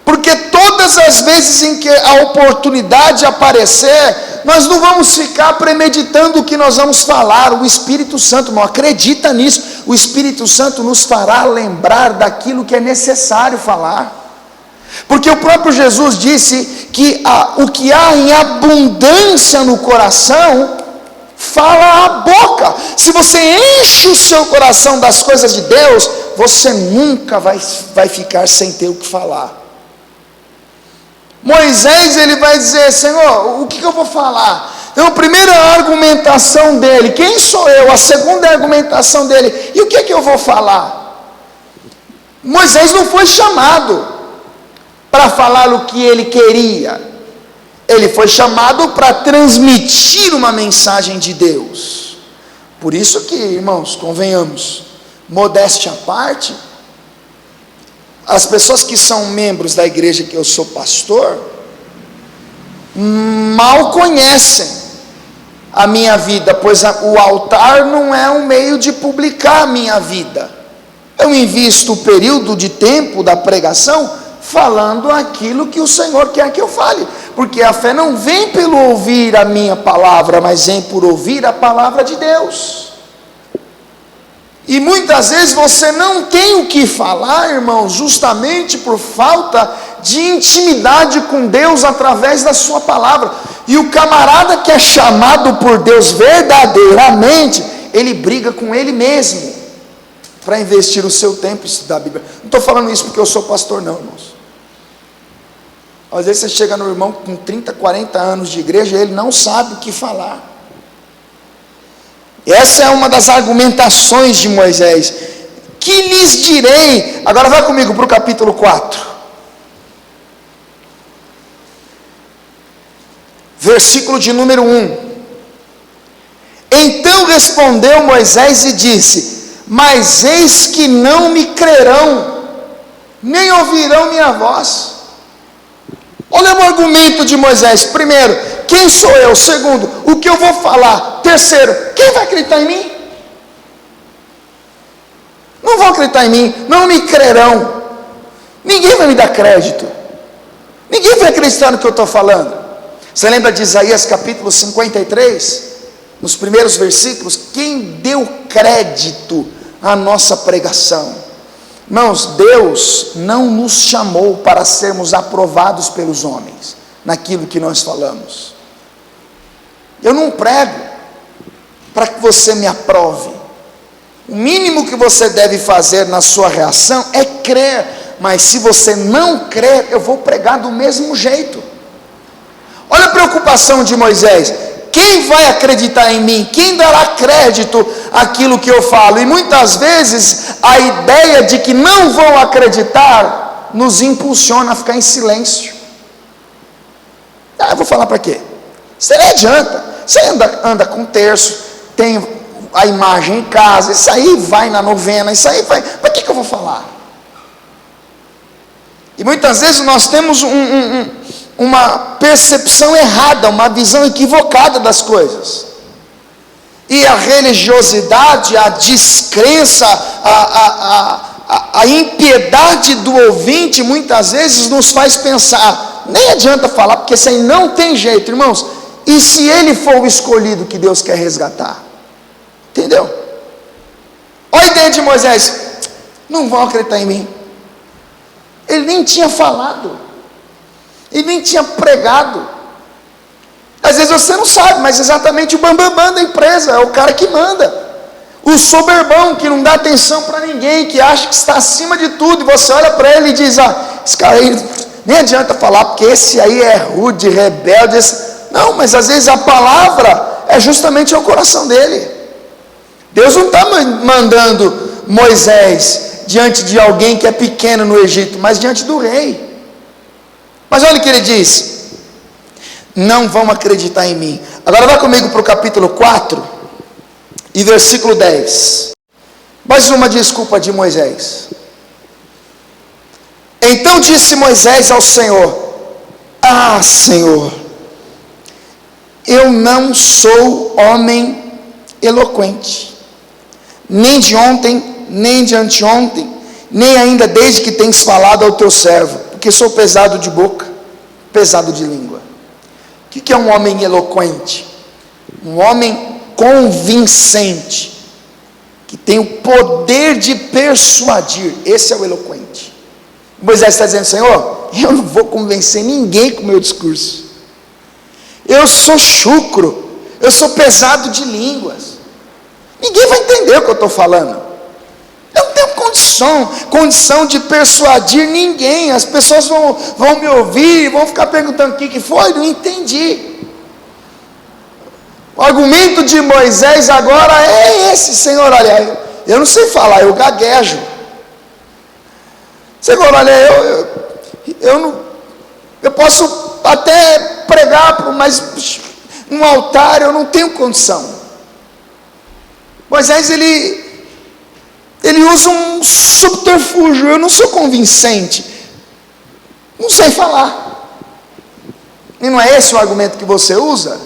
porque todas as vezes em que a oportunidade aparecer, nós não vamos ficar premeditando o que nós vamos falar. O Espírito Santo, irmão, acredita nisso, o Espírito Santo nos fará lembrar daquilo que é necessário falar, porque o próprio Jesus disse que o que há em abundância no coração, fala a boca. Se você enche o seu coração das coisas de Deus, você nunca vai ficar sem ter o que falar. Moisés, ele vai dizer, Senhor, o que eu vou falar? Então a primeira argumentação dele, quem sou eu? A segunda argumentação dele, e o que eu vou falar? Moisés não foi chamado para falar o que ele queria, ele foi chamado para transmitir uma mensagem de Deus. Por isso que, irmãos, convenhamos, modéstia à parte, as pessoas que são membros da igreja que eu sou pastor, mal conhecem a minha vida, pois o altar não é um meio de publicar a minha vida. Eu invisto o período de tempo da pregação falando aquilo que o Senhor quer que eu fale, porque a fé não vem pelo ouvir a minha palavra, mas vem por ouvir a palavra de Deus. E muitas vezes você não tem o que falar, irmão, justamente por falta de intimidade com Deus através da sua palavra. E o camarada que é chamado por Deus verdadeiramente, ele briga com ele mesmo para investir o seu tempo em estudar a Bíblia. Não estou falando isso porque eu sou pastor não, irmãos. Às vezes você chega no irmão com 30, 40 anos de igreja, ele não sabe o que falar. Essa é uma das argumentações de Moisés. Que lhes direi? Agora vai comigo para o capítulo 4. Versículo de número 1. Então respondeu Moisés e disse: mas eis que não me crerão, nem ouvirão minha voz. Olha o argumento de Moisés. Primeiro, quem sou eu? Segundo, o que eu vou falar? Terceiro, quem vai acreditar em mim? Não vão acreditar em mim, não me crerão. Ninguém vai me dar crédito. Ninguém vai acreditar no que eu estou falando. Você lembra de Isaías capítulo 53? Nos primeiros versículos, quem deu crédito à nossa pregação? Irmãos, Deus não nos chamou para sermos aprovados pelos homens, naquilo que nós falamos. Eu não prego para que você me aprove. O mínimo que você deve fazer na sua reação é crer, mas se você não crer, eu vou pregar do mesmo jeito. Olha a preocupação de Moisés: quem vai acreditar em mim? Quem dará crédito àquilo que eu falo? E muitas vezes a ideia de que não vão acreditar nos impulsiona a ficar em silêncio. Eu vou falar para quê? Isso nem adianta. Você anda com terço, tem a imagem em casa, isso aí vai na novena, isso aí vai. Para que eu vou falar? E muitas vezes nós temos uma percepção errada, uma visão equivocada das coisas. E a religiosidade, a descrença, a impiedade do ouvinte, muitas vezes nos faz pensar: nem adianta falar, porque isso aí não tem jeito, irmãos. E se ele for o escolhido que Deus quer resgatar? Entendeu? Olha a ideia de Moisés: não vão acreditar em mim. Ele nem tinha falado, ele nem tinha pregado. Às vezes você não sabe, mas exatamente o bambambam da empresa é o cara que manda, o soberbão que não dá atenção para ninguém, que acha que está acima de tudo, e você olha para ele e diz: esse cara aí nem adianta falar, porque esse aí é rude, rebelde. Não, mas às vezes a palavra é justamente o coração dele. Deus não está mandando Moisés diante de alguém que é pequeno no Egito, mas diante do rei. Mas olha o que ele diz: não vão acreditar em mim. Agora vai comigo para o capítulo 4 e versículo 10. Mais uma desculpa de Moisés. Então disse Moisés ao Senhor: Senhor, eu não sou homem eloquente, nem de ontem, nem de anteontem, nem ainda desde que tens falado ao teu servo, porque sou pesado de boca, pesado de língua. O que é um homem eloquente? Um homem convincente, que tem o poder de persuadir. Esse é o eloquente. Moisés está dizendo: Senhor, eu não vou convencer ninguém com o meu discurso. Eu sou chucro, eu sou pesado de línguas. Ninguém vai entender o que eu estou falando. Eu não tenho condição de persuadir ninguém. As pessoas vão me ouvir, vão ficar perguntando: o que foi? Não entendi. O argumento de Moisés agora é esse: Senhor, olha, eu não sei falar, eu gaguejo. Senhor, olha, eu posso até pregar, mas no altar eu não tenho condição. Moisés, ele usa um subterfúgio: eu não sou convincente, não sei falar. E não é esse o argumento que você usa?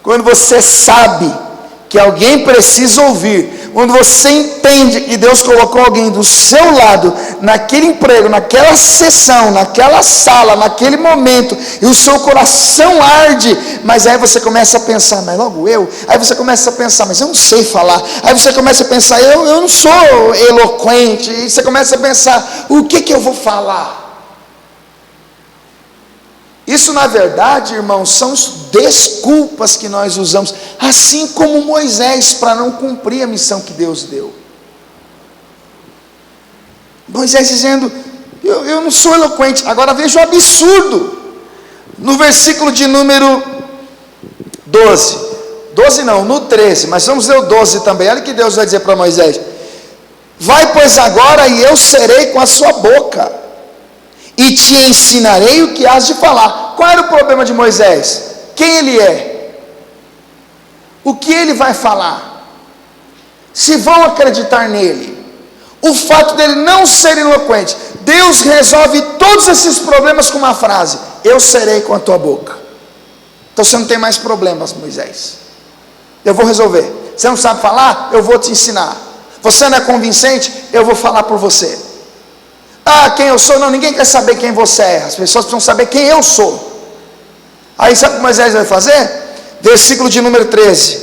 Quando você sabe que alguém precisa ouvir, quando você entende que Deus colocou alguém do seu lado, naquele emprego, naquela sessão, naquela sala, naquele momento, e o seu coração arde, mas aí você começa a pensar: mas logo eu? Aí você começa a pensar: mas eu não sei falar. Aí você começa a pensar: eu não sou eloquente. E você começa a pensar: o que eu vou falar? Isso, na verdade, irmãos, são desculpas que nós usamos, assim como Moisés, para não cumprir a missão que Deus deu. Moisés dizendo: eu não sou eloquente. Agora veja o absurdo, no versículo de número 12 não, no 13, mas vamos ler o 12 também. Olha o que Deus vai dizer para Moisés: Vai, pois, agora, e eu serei com a sua boca, e te ensinarei o que has de falar. Qual era o problema de Moisés? Quem ele é? O que ele vai falar? Se vão acreditar nele? O fato dele não ser eloquente. Deus resolve todos esses problemas com uma frase: eu serei com a tua boca. Então você não tem mais problemas, Moisés. Eu vou resolver. Você não sabe falar? Eu vou te ensinar. Você não é convincente? Eu vou falar por você. Ah, quem eu sou? Não, ninguém quer saber quem você é. As pessoas precisam saber quem eu sou. Aí sabe o que Moisés vai fazer? Versículo de número 13.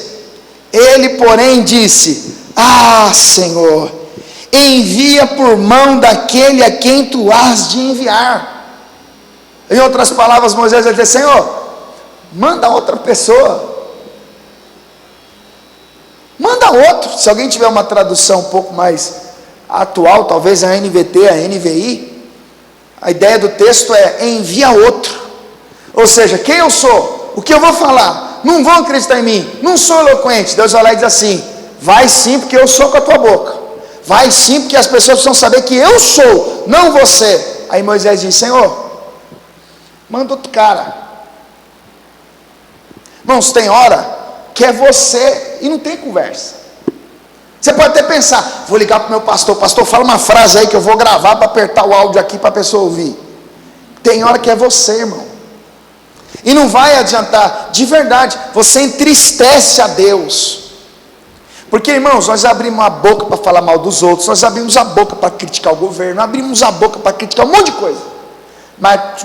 Ele, porém, disse: ah, Senhor, envia por mão daquele a quem tu has de enviar. Em outras palavras, Moisés vai dizer: Senhor, manda outra pessoa. Manda outro. Se alguém tiver uma tradução um pouco mais atual, talvez a NVT, a NVI, a ideia do texto é: envia outro. Ou seja, quem eu sou? O que eu vou falar? Não vão acreditar em mim. Não sou eloquente. Deus vai lá e diz assim: vai sim, porque eu sou com a tua boca. Vai sim, porque as pessoas precisam saber que eu sou, não você. Aí Moisés diz: Senhor, manda outro cara. Irmãos, tem hora que é você e não tem conversa. Você pode até pensar: vou ligar para o meu pastor. Pastor, fala uma frase aí que eu vou gravar para apertar o áudio aqui para a pessoa ouvir. Tem hora que é você, irmão. E não vai adiantar, de verdade, você entristece a Deus. Porque, irmãos, nós abrimos a boca para falar mal dos outros, nós abrimos a boca para criticar o governo, abrimos a boca para criticar um monte de coisa.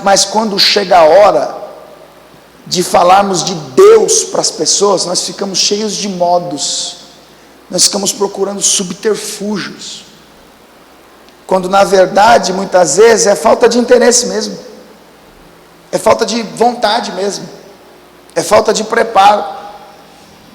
Mas quando chega a hora de falarmos de Deus para as pessoas, nós ficamos cheios de modos, nós ficamos procurando subterfúgios, quando na verdade, muitas vezes, é falta de interesse mesmo, é falta de vontade mesmo, é falta de preparo.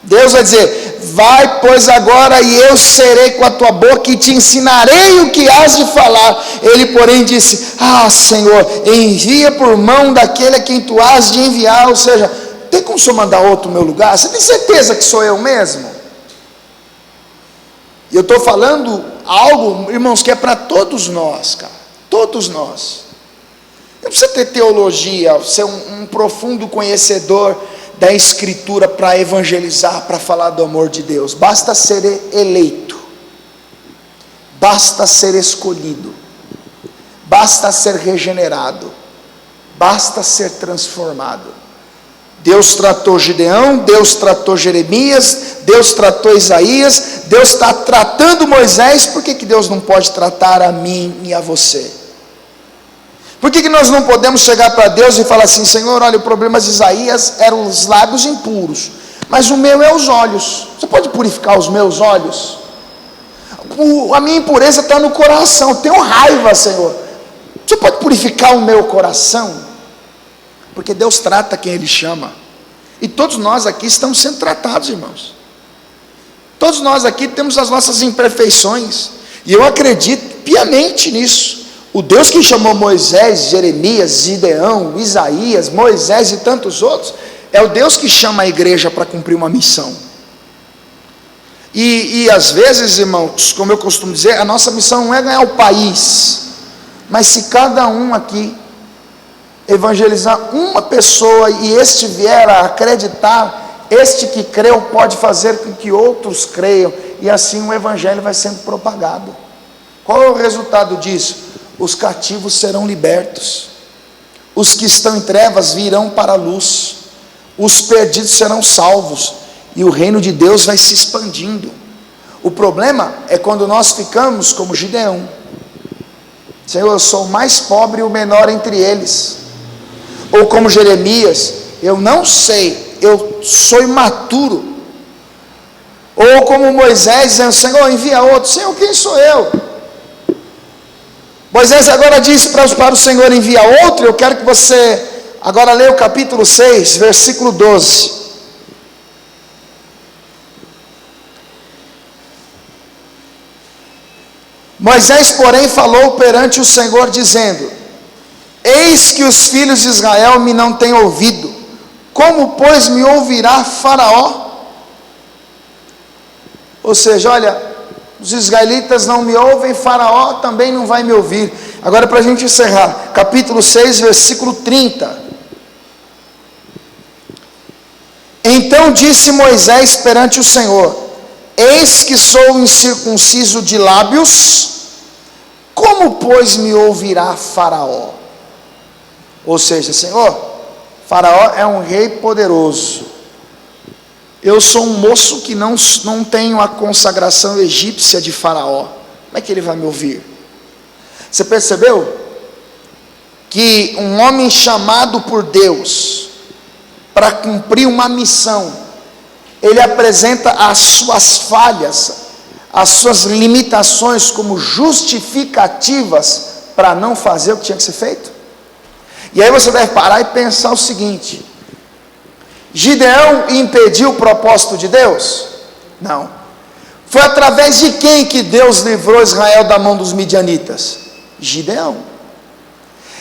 Deus vai dizer: vai, pois, agora, e eu serei com a tua boca, e te ensinarei o que has de falar. Ele, porém, disse: ah, Senhor, envia por mão daquele a quem tu has de enviar. Ou seja, tem como o Senhor mandar outro no meu lugar? Você tem certeza que sou eu mesmo? E eu estou falando algo, irmãos, que é para todos nós, cara, todos nós. Não precisa ter teologia, ser um profundo conhecedor da Escritura para evangelizar, para falar do amor de Deus. Basta ser eleito, basta ser escolhido, basta ser regenerado, basta ser transformado. Deus tratou Gideão, Deus tratou Jeremias, Deus tratou Isaías, Deus está tratando Moisés. Por que Deus não pode tratar a mim e a você? Por que nós não podemos chegar para Deus e falar assim: Senhor, olha, o problema de Isaías eram os lábios impuros, mas o meu é os olhos. Você pode purificar os meus olhos? A minha impureza está no coração, eu tenho raiva, Senhor. Você pode purificar o meu coração? Porque Deus trata quem Ele chama. E todos nós aqui estamos sendo tratados, irmãos. Todos nós aqui temos as nossas imperfeições, e eu acredito piamente nisso. O Deus que chamou Moisés, Jeremias, Gideão, Isaías, Moisés e tantos outros, é o Deus que chama a igreja para cumprir uma missão. E às vezes, irmãos, como eu costumo dizer, a nossa missão não é ganhar o país, mas se cada um aqui evangelizar uma pessoa e este vier a acreditar, este que creu pode fazer com que outros creiam, e assim o evangelho vai sendo propagado. Qual é o resultado disso? Os cativos serão libertos, os que estão em trevas virão para a luz, os perdidos serão salvos, e o reino de Deus vai se expandindo. O problema é quando nós ficamos como Gideão: Senhor, eu sou o mais pobre e o menor entre eles. Ou como Jeremias: eu não sei, eu sou imaturo. Ou como Moisés dizendo: Senhor, envia outro. Senhor, quem sou eu? Moisés agora disse para o Senhor: envia outro. Eu quero que você agora leia o capítulo 6, versículo 12. Moisés, porém, falou perante o Senhor, dizendo: eis que os filhos de Israel me não têm ouvido, como pois me ouvirá Faraó? Ou seja, olha, os israelitas não me ouvem, Faraó também não vai me ouvir. Agora, para a gente encerrar, capítulo 6, versículo 30. Então disse Moisés perante o Senhor: eis que sou incircunciso de lábios, como pois me ouvirá Faraó? Ou seja, Senhor, Faraó é um rei poderoso, eu sou um moço que não tenho a consagração egípcia de Faraó, como é que ele vai me ouvir? Você percebeu que um homem chamado por Deus para cumprir uma missão, ele apresenta as suas falhas, as suas limitações como justificativas para não fazer o que tinha que ser feito? E aí você deve parar e pensar o seguinte: Gideão impediu o propósito de Deus? Não. Foi através de quem que Deus livrou Israel da mão dos midianitas? Gideão.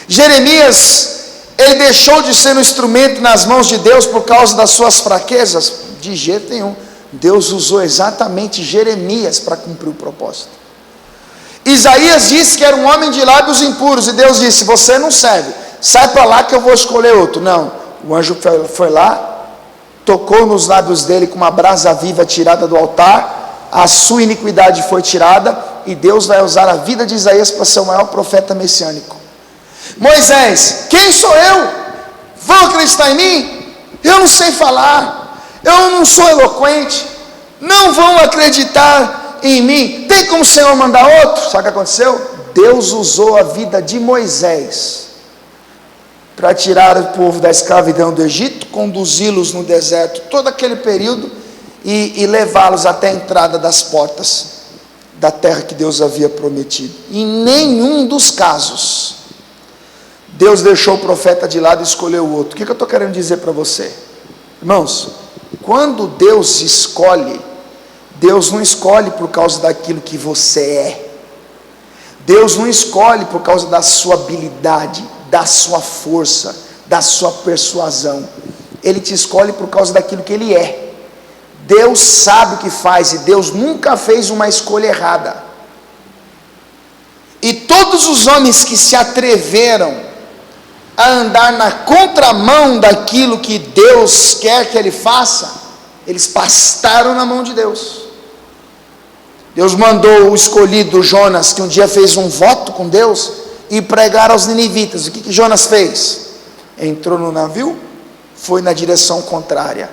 Jeremias, ele deixou de ser um instrumento nas mãos de Deus por causa das suas fraquezas? De jeito nenhum. Deus usou exatamente Jeremias para cumprir o propósito. Isaías disse que era um homem de lábios impuros, e Deus disse: você não serve, sai para lá que eu vou escolher outro. Não, o anjo foi lá, tocou nos lábios dele com uma brasa viva tirada do altar, a sua iniquidade foi tirada, e Deus vai usar a vida de Isaías para ser o maior profeta messiânico. Moisés: quem sou eu? Vão acreditar em mim? Eu não sei falar, eu não sou eloquente, não vão acreditar em mim, tem como o Senhor mandar outro? Sabe o que aconteceu? Deus usou a vida de Moisés para tirar o povo da escravidão do Egito, conduzi-los no deserto todo aquele período e levá-los até a entrada das portas da terra que Deus havia prometido. Em nenhum dos casos Deus deixou o profeta de lado e escolheu o outro. O que eu estou querendo dizer para você? Irmãos, quando Deus escolhe, Deus não escolhe por causa daquilo que você é. Deus não escolhe por causa da sua habilidade, da sua força, da sua persuasão. Ele te escolhe por causa daquilo que Ele é. Deus sabe o que faz, e Deus nunca fez uma escolha errada. E todos os homens que se atreveram a andar na contramão daquilo que Deus quer que ele faça, eles pastaram na mão de Deus. Deus mandou o escolhido Jonas, que um dia fez um voto com Deus, e pregar aos ninivitas. O que Jonas fez? Entrou no navio, foi na direção contrária.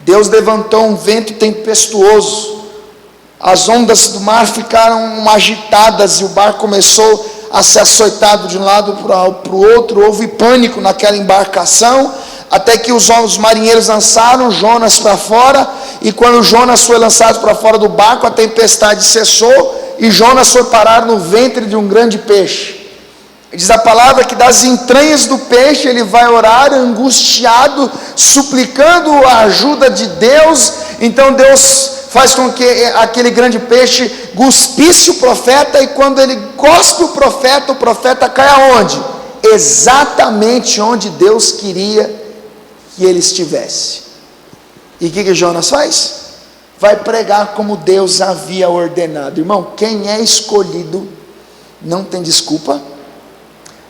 Deus levantou um vento tempestuoso, as ondas do mar ficaram agitadas, e o barco começou a ser açoitado de um lado para o outro. Houve pânico naquela embarcação, até que os marinheiros lançaram Jonas para fora, e quando Jonas foi lançado para fora do barco, a tempestade cessou, e Jonas foi parar no ventre de um grande peixe. Diz a palavra que das entranhas do peixe ele vai orar angustiado, suplicando a ajuda de Deus. Então Deus faz com que aquele grande peixe cuspisse o profeta, e quando ele cospe o profeta cai aonde? Exatamente onde Deus queria que ele estivesse. E o que Jonas faz? Vai pregar como Deus havia ordenado. Irmão, quem é escolhido não tem desculpa,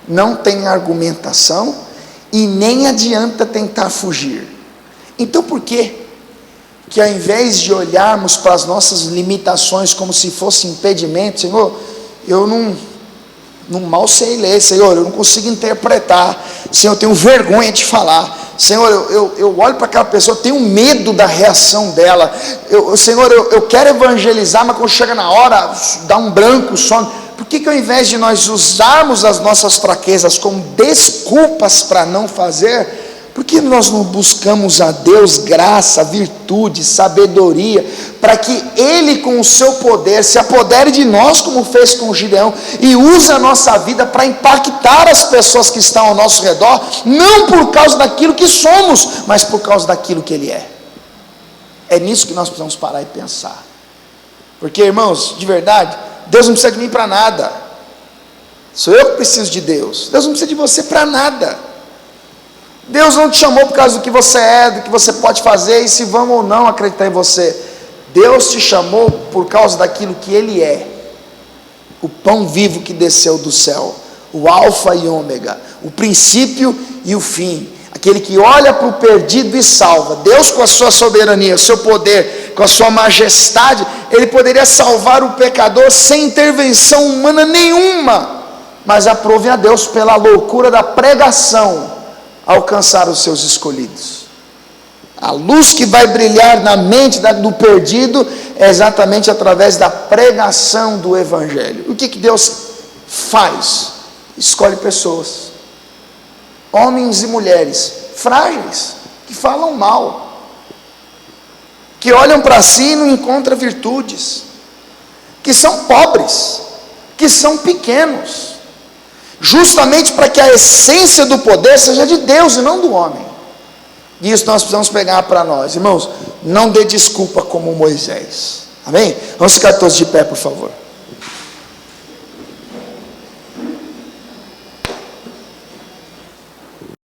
não tem argumentação, e nem adianta tentar fugir. Então por quê? Que ao invés de olharmos para as nossas limitações como se fosse impedimento, Senhor, eu não mal sei ler, Senhor, eu não consigo interpretar, Senhor, eu tenho vergonha de falar, Senhor, eu olho para aquela pessoa, eu tenho medo da reação dela, Senhor, eu quero evangelizar, mas quando chega na hora, dá um branco, sono. Por que ao invés de nós usarmos as nossas fraquezas como desculpas para não fazer, por que nós não buscamos a Deus graça, virtude, sabedoria, para que Ele com o seu poder se apodere de nós, como fez com Gideão, e use a nossa vida para impactar as pessoas que estão ao nosso redor, não por causa daquilo que somos, mas por causa daquilo que Ele é. É nisso que nós precisamos parar e pensar. Porque, irmãos, de verdade, Deus não precisa de mim para nada. Sou eu que preciso de Deus. Deus não precisa de você para nada. Deus não te chamou por causa do que você é, do que você pode fazer, e se vão ou não acreditar em você. Deus te chamou por causa daquilo que Ele é, o pão vivo que desceu do céu, o alfa e ômega, o princípio e o fim, aquele que olha para o perdido e salva. Deus, com a sua soberania, o seu poder, com a sua majestade, Ele poderia salvar o pecador sem intervenção humana nenhuma, mas aprove a Deus, pela loucura da pregação, alcançar os seus escolhidos. A luz que vai brilhar na mente do perdido é exatamente através da pregação do Evangelho. O que Deus faz? Escolhe pessoas, homens e mulheres frágeis, que falam mal, que olham para si e não encontram virtudes, que são pobres, que são pequenos, justamente para que a essência do poder seja de Deus e não do homem. E isso nós precisamos pegar para nós, irmãos. Não dê desculpa como Moisés, amém? Vamos ficar todos de pé, por favor.